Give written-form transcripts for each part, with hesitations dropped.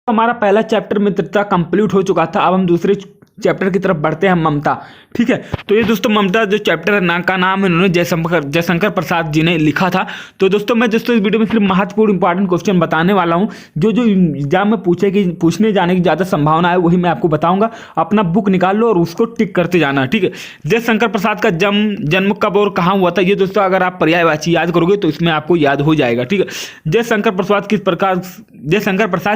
हमारा पहला चैप्टर मित्रता कंप्लीट हो चुका था। अब हम दूसरे चैप्टर की तरफ बढ़ते हैं, ममता। ठीक है, तो ये दोस्तों ममता जो चैप्टर का नाम है इन्होंने जयशंकर प्रसाद जी ने लिखा था। तो दोस्तों मैं इस वीडियो में सिर्फ महत्वपूर्ण इंपॉर्टेंट क्वेश्चन बताने वाला हूँ, जो एग्जाम में पूछने जाने की ज़्यादा संभावना है वही मैं आपको बताऊंगा। अपना बुक निकाल लो और उसको टिक करते जाना। ठीक है, जयशंकर प्रसाद का जन्म कब और कहाँ हुआ था, ये दोस्तों अगर आप पर्यायवाची याद करोगे तो इसमें आपको याद हो जाएगा। ठीक है, जयशंकर प्रसाद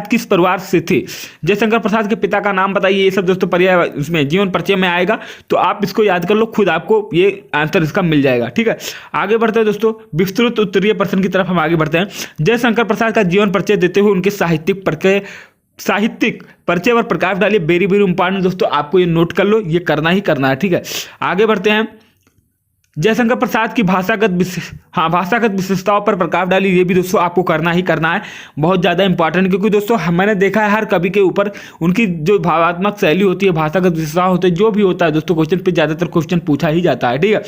किस परिवार से थे, जयशंकर प्रसाद के पिता का नाम बताइए, ये सब दोस्तों पर्याय इसमें जीवन परिचय में आएगा, तो आप इसको याद कर लो, खुद आपको ये आंसर इसका मिल जाएगा। ठीक है, आगे बढ़ते हैं दोस्तों, विस्तृत उत्तरीय प्रश्न की तरफ हम आगे बढ़ते हैं। जयशंकर प्रसाद का जीवन परिचय देते हुए उनके साहित्यिक परिचय पर प्रकाश डालिए। वेरी वेरी इंपॉर्टेंट दोस्तों, आपको ये नोट कर लो, ये करना ही करना है। ठीक है, आगे बढ़ते हैं। जयशंकर प्रसाद की भाषागत विशेषताओं पर प्रकाश डाली, ये भी दोस्तों आपको करना ही करना है, बहुत ज़्यादा इंपॉर्टेंट, क्योंकि दोस्तों मैंने देखा है हर कवि के ऊपर उनकी जो भावात्मक शैली होती है, भाषागत विशेषताएं होती है, जो भी होता है दोस्तों क्वेश्चन पे ज़्यादातर क्वेश्चन पूछा ही जाता है। ठीक है,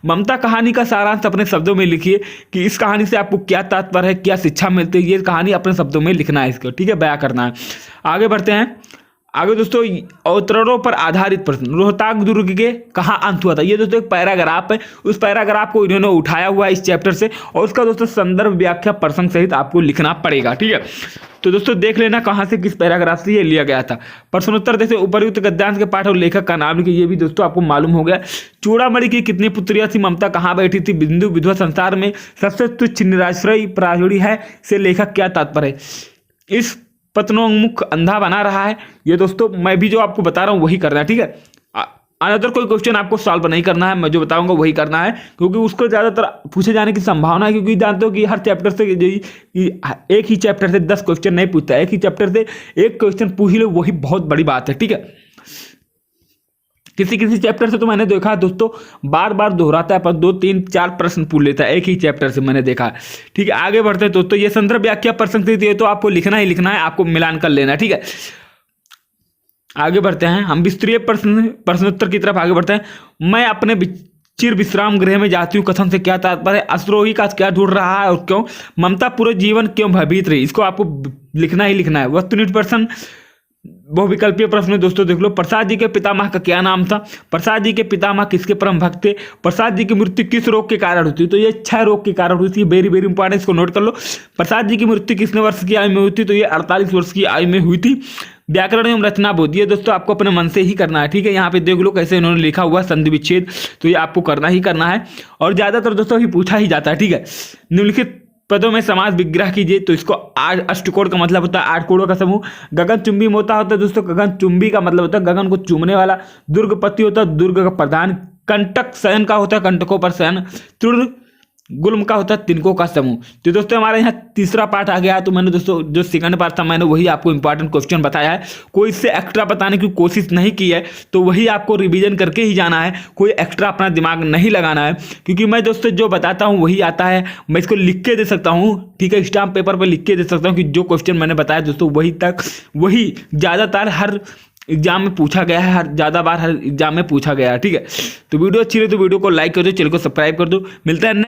ममता कहानी का सारांश अपने शब्दों में लिखिए कि इस कहानी से आपको क्या तात्पर्य है, क्या शिक्षा मिलती है, ये कहानी अपने शब्दों में लिखना है इसको। ठीक है, बयां करना है। आगे बढ़ते हैं। आगे दोस्तों अवतरणों पर आधारित प्रश्न, रोहतांग दुर्ग के कहाँ अंत हुआ था, ये दोस्तों एक पैराग्राफ है, उस पैराग्राफ को इन्होंने उठाया हुआ है इस चैप्टर से, और उसका दोस्तों संदर्भ व्याख्या प्रसंग सहित आपको लिखना पड़ेगा। ठीक है, तो दोस्तों देख लेना कहाँ से किस पैराग्राफ से ये लिया गया था। प्रश्नोत्तर जैसे उपर्युक्त गद्यांश के पाठ और लेखक का नाम लिखिए, ये भी दोस्तों आपको मालूम हो गया। चूड़ामणि की कितनी पुत्रियां थी, ममता कहाँ बैठी थी, बिंदु विधवा संसार में सबसे तुच्छ निराश्रय प्राजुड़ी है से लेखक क्या तात्पर्य है, इस पतनोन्मुख अंधा बना रहा है, ये दोस्तों मैं भी जो आपको बता रहा हूँ वही करना है। ठीक है, अनदर कोई क्वेश्चन आपको सॉल्व नहीं करना है, मैं जो बताऊंगा वही करना है, क्योंकि उसको ज़्यादातर पूछे जाने की संभावना है, क्योंकि जानते हो कि हर चैप्टर से एक ही चैप्टर से 10 क्वेश्चन नहीं पूछता, एक ही चैप्टर से एक क्वेश्चन पूछ लो, वही बहुत बड़ी बात है। ठीक है, किसी चैप्टर से तो मैंने देखा दोस्तों बार बार दोहराता है, पर 2 3 4 प्रश्न पूछ लेता है एक ही चैप्टर से, मैंने देखा। ठीक है, आगे बढ़ते हैं दोस्तों। ये संदर्भ व्याख्या प्रश्न थी, तो आपको लिखना ही लिखना है, आपको मिलान कर लेना है। ठीक है, आगे बढ़ते हैं हम विस्तृत प्रश्नोत्तर की तरफ आगे बढ़ते हैं। मैं अपने चिर विश्राम गृह में जाती हूँ कथन से क्या तात्पर्य है, अश्रोही का क्या ढूंढ रहा है और क्यों, ममता पूरे जीवन क्यों भयभीत रही, इसको आपको लिखना ही लिखना है। वस्तुनिष्ठ प्रश्न बहुविकल्पीय प्रश्न दोस्तों देख लो। प्रसाद जी के पितामह का क्या नाम था, प्रसाद जी के पितामह किसके परम भक्त थे, प्रसाद जी की मृत्यु किस रोग के कारण हुई थी, तो ये 6 रोग के कारण हुई थी। वेरी वेरी इंपॉर्टेंट, इसको नोट कर लो। प्रसाद जी की मृत्यु कितने वर्ष की आयु में हुई थी, तो ये 48 वर्ष की आयु में हुई थी। व्याकरण एवं रचना बोध, ये दोस्तों आपको अपने मन से ही करना है। ठीक है, यहाँ पे देख लो कैसे इन्होंने लिखा हुआ संधि विच्छेद, तो ये आपको करना ही करना है, और ज्यादातर दोस्तों ही पूछा ही जाता है। ठीक है, निम्नलिखित पदों में समास विग्रह कीजिए, तो इसको अष्टकोण का मतलब होता है 8 कोणों का समूह। गगन चुंबी मोता होता है दोस्तों, गगन चुंबी का मतलब होता है गगन को चूमने वाला। दुर्गपति होता है दुर्ग का प्रधान। कंटक शयन का होता है कंटकों पर शयन। तृण गुल्म का होता है तिनकों का समूह। तो दोस्तों हमारे यहाँ तीसरा पार्ट आ गया है, तो मैंने दोस्तों जो सेकंड पार्ट था मैंने वही आपको इंपॉर्टेंट क्वेश्चन बताया है, कोई इससे एक्स्ट्रा बताने की कोशिश नहीं की है, तो वही आपको रिवीजन करके ही जाना है, कोई एक्स्ट्रा अपना दिमाग नहीं लगाना है, क्योंकि मैं दोस्तों जो बताता हूँ वही आता है, मैं इसको लिख के दे सकता हूँ। ठीक है, स्टाम्प पेपर पर लिख के दे सकता हूँ कि जो क्वेश्चन मैंने बताया दोस्तों वही ज़्यादातर हर एग्जाम में पूछा गया है, हर एग्जाम में पूछा गया है। ठीक है, तो वीडियो अच्छी रही तो वीडियो को लाइक कर दो, चैनल को सब्सक्राइब कर दो। मिलता है